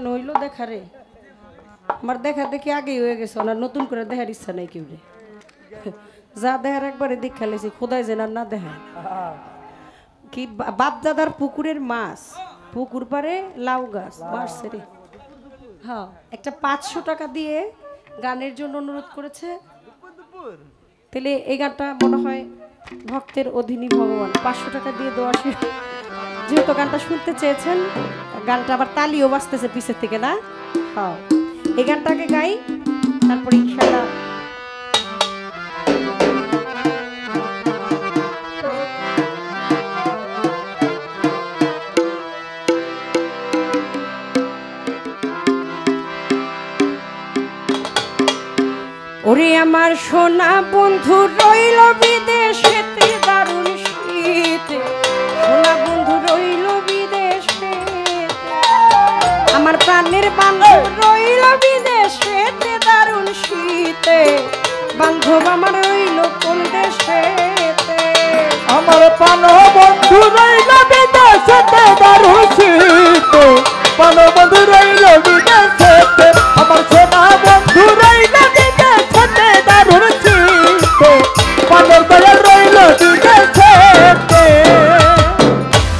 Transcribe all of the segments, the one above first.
কেন হইলো দেখা রে আমার দেখা দেখি আগেই হয়ে গেছে ওনার নতুন করে দেখার ইচ্ছা নাই কেউ রে যা দেখার একবারে দেখা লেছি খোদাই যেন না দেখা কি বাপদাদার পুকুরের মাছ পুকুর পারে লাউ গাছ মারছে রে হ্যাঁ একটা 500 টাকা দিয়ে গানের জন্য অনুরোধ করেছে তাহলে এই গানটা মনে হয় ভক্তের অধীনী ভগবান 500 টাকা দিয়ে দেওয়া যেহেতু গানটা শুনতে চেয়েছেন গানটা আবার তালিও বাজতেছে পিছের থেকে না হ্যাঁ এই গানটাকে গাই তারপরে ইনশাআল্লাহ ওরে আমার সোনা বন্ধু রইল বিদেশেতে দারুণ শীতে সোনা বন্ধু রইল বিদেশে আমার প্রাণের বান্ধব রইল বিদেশেতে দারুণ শীতে বান্ধব আমার রইল কোন দেশেতে আমার প্রাণ বন্ধু রইল বিদেশেতে দারুণ শীতে প্রাণ বন্ধু রইল বিদেশেতে আমার সোনা বন্ধু রইল বিদেশেতে দারুণ শীতে প্রাণের দয়া রইল বিদেশেতে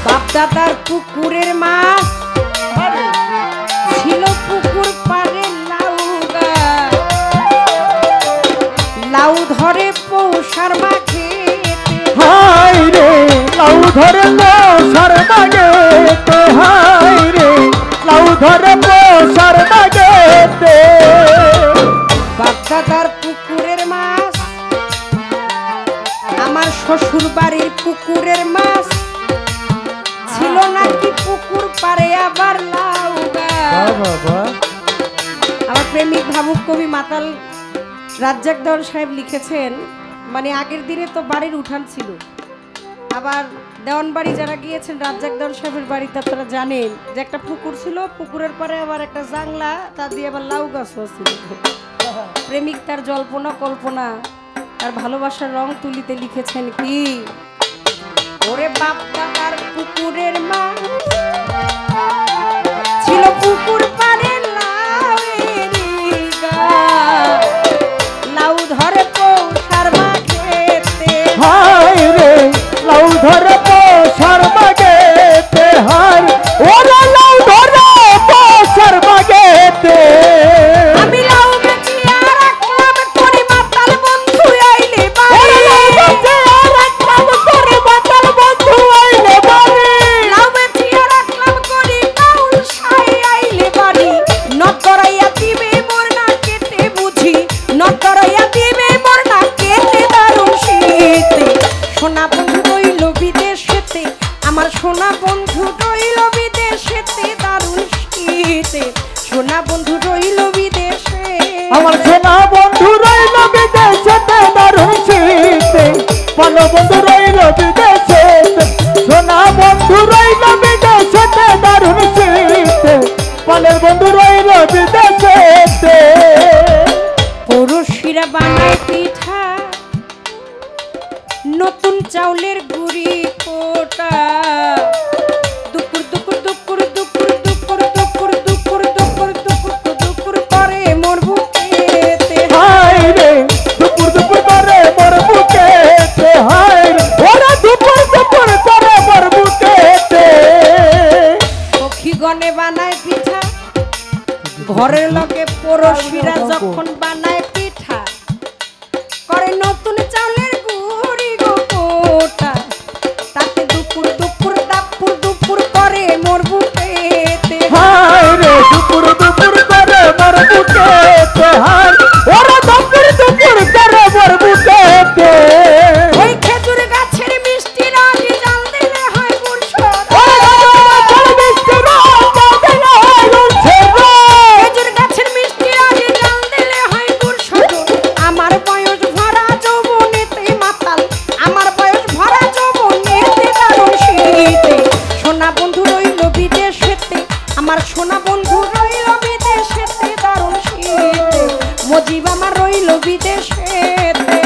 বাপদাদার পুকুরের মাছ ছিল পুকুর পারে লাউ গাছ লাউ ধরে পৌষার মাঠে হাই রে লাউ ধরে পৌষার মাঠে হাই রে লাউ ধরে পৌষার মাঠে বাপদাদার পুকুরের মাছ আমার শ্বশুর বাড়ির পুকুরের মাছ ছিল নাকি পুকুর পারে আবার লাউ গাছ আমার প্রেমিক ভাবুক কবি মাতাল রাজ্জাক দেওয়ান সাহেব লিখেছেন মানে আগের দিনে তো বাড়ির উঠান ছিল আবার দেওয়ান বাড়ি যারা গিয়েছেন রাজ্জাক দেওয়ান সাহেবের বাড়িতে আপনারা জানেন যে একটা পুকুর ছিল পুকুরের পারে আবার একটা জাংলা তা দিয়ে আবার লাউ গাছও ছিল প্রেমিক তার জল্পনা কল্পনা আর ভালোবাসার রং তুলিতে লিখেছেন কি ওরে বাপ দাদার পুকুরের মা ছিল পুকুর পারে লাউ ধরে পৌষার মাঠেতে হাই রে লাউ ধরে পৌষার মাঠেতে হাই ওরে লাউ ধরে পৌষার মাঠেতে আমি লাউ বেচি আর রাখলাম করি মাতাল বন্ধু আইলে বাড়ি লাউ বেচি আর রাখলাম করি কাউল সাই আইলে বাড়ি নকরাইয়া দিবে মোর না কেটে বুঝি নকরাইয়া দিবে মোর না কেটে দারুণ শীতে সোনা বন্ধু রইল বিদেশেতে আমার সোনা বন্ধু রইল বিদেশেতে দারুণ শীতে সোনা বন্ধু রইল বিদেশে আমার সোনা বন্ধু রইল বিদেশেতে দারুণ শীতে প্রাণ বন্ধু রইল বিদেশেতে সোনা বন্ধু রইল বিদেশেতে দারুণ শীতে প্রাণের বন্ধু রইল বিদেশেতে পড়শিরা বানায় পিঠা নতুন চাউলের গুড়ি কোটা দুপুর দুপুর দুপুর দুপুর দুপুর দুপুর দুপুর দুপুর দুপুর দুপুর করে মোর বুকেতে হাই রে দুপুর দুপুর করে মোর বুকেতে হাই রে ওরা দুপুর দুপুর করে মোর বুকেতে সখী গনে বানায় পিঠা ঘরের লগে পড়শিরা যখন বানায় পিঠা করে নতুন চাউলের গুড়ি গো কোটা তাতে দুপুর দুপুর দাপুর দুপুর করে মোর বুকেতে হাই রে দুপুর দুপুর করে মোর বুকেতে হাই ওরা দুপুর দুপুর করে মোর বুকেতে ওই খেজুর গাছের মিষ্টি রাগে জাল দিলে হয় গুড়সর খেজুর গাছের মিষ্টি রাগে জাল দিলে হয় গুড়সর আমার বয়স ভরা যৌবনেতে মাতাল আমার বয়স ভরা যৌবনেতে দারুণ শীতে সোনা বন্ধু রইল বিদেশেতে আমার সোনা বন্ধু রইল বিদেশেতে দারুণ শীতে মজিব আমার রইল বিদেশেতে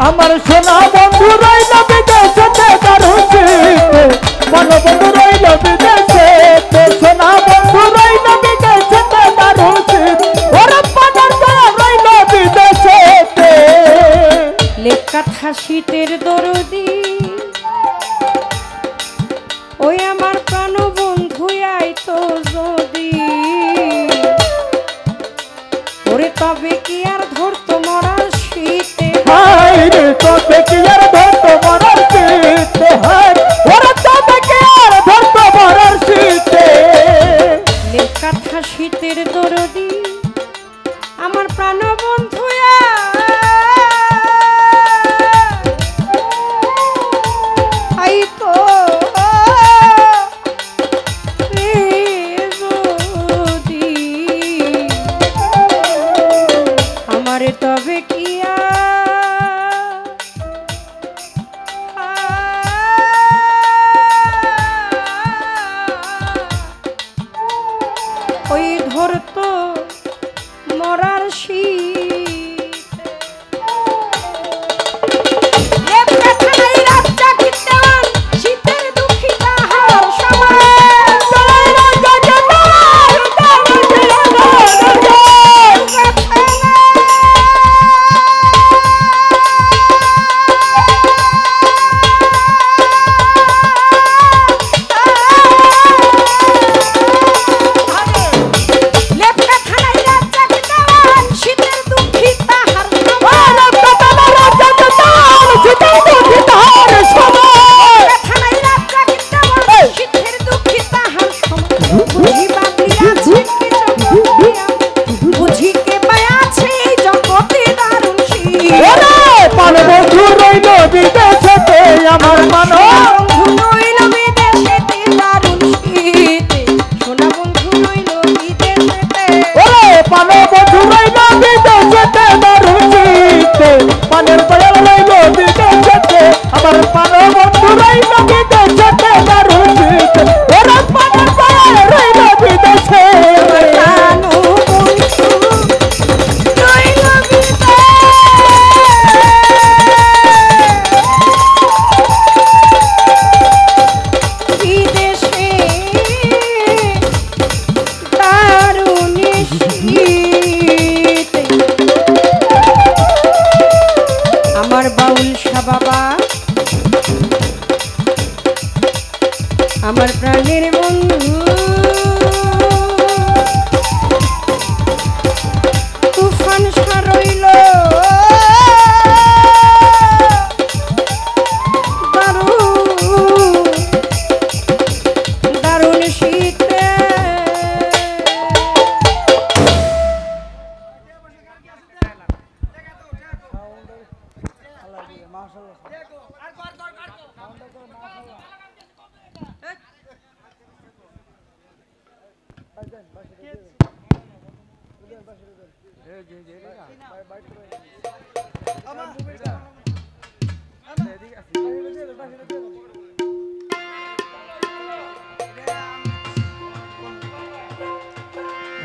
আমার সোনা বন্ধু রইল বিদেশেতে দারুণ শীতে প্রাণ বন্ধু রইল বিদেশেতে সোনা বন্ধু রইল বিদেশেতে শীতের দরদি ওই আমার প্রাণ বন্ধু আইতো যদি ওরে তবে কি আর ধরতো মরার শীতে হায় রে তবে কি আর ধরতো মরার শীতে হায় ওরে তবে কি আর ধরতো মরার শীতে নীল কাঁথা শীতের দরদি আমার প্রাণ বন্ধু আইতো যদি আমারে তবে কি ওই ধরতো মরার শীতের দুঃখী তাহার সময় আমার মানো বন্ধু রইল বিদেশেতে দারুণ শীতে সোনা বন্ধু রইল বিদেশেতে ওরে পানো বন্ধু রইল বিদেশেতে দারুণ শীতে পানের দয়াল রইল বিদেশেতে আমার পানো বন্ধু রইল বিদেশেতে দারুণ শীতে ওরে পানের দয়াল রইল বিদেশে জানো বন্ধু রইল বিদেশে দারুণ শীতে আমার বাউল শাহ বাবা আমার প্রাণের বন্ধু তুফান সারইল দারুণ শীতে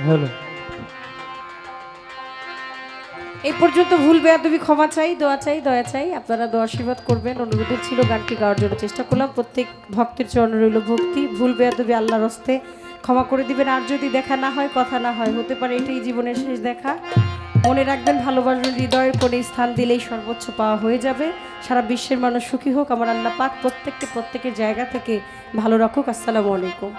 হ্যালো এই পর্যন্ত ভুল বেয়াদবি ক্ষমা চাই দোয়া চাই দয়া চাই আপনারা দোয়া আশীর্বাদ করবেন অনুরোধ ছিল গানটি গাওয়ার জন্য চেষ্টা করলাম প্রত্যেক ভক্তের চরণে রইল ভক্তি ভুল বেয়াদবি আল্লাহর হস্তে ক্ষমা করে দিবেন আর যদি দেখা না হয় কথা না হয় হতে পারে এটাই জীবনের শেষ দেখা মনে রাখবেন ভালোবাসবেন হৃদয়ের কোণে স্থান দিলেই সর্বোচ্চ পাওয়া হয়ে যাবে সারা বিশ্বের মানুষ সুখী হোক আমার আল্লাহ পাক প্রত্যেকের জায়গা থেকে ভালো রাখুক আসসালামু আলাইকুম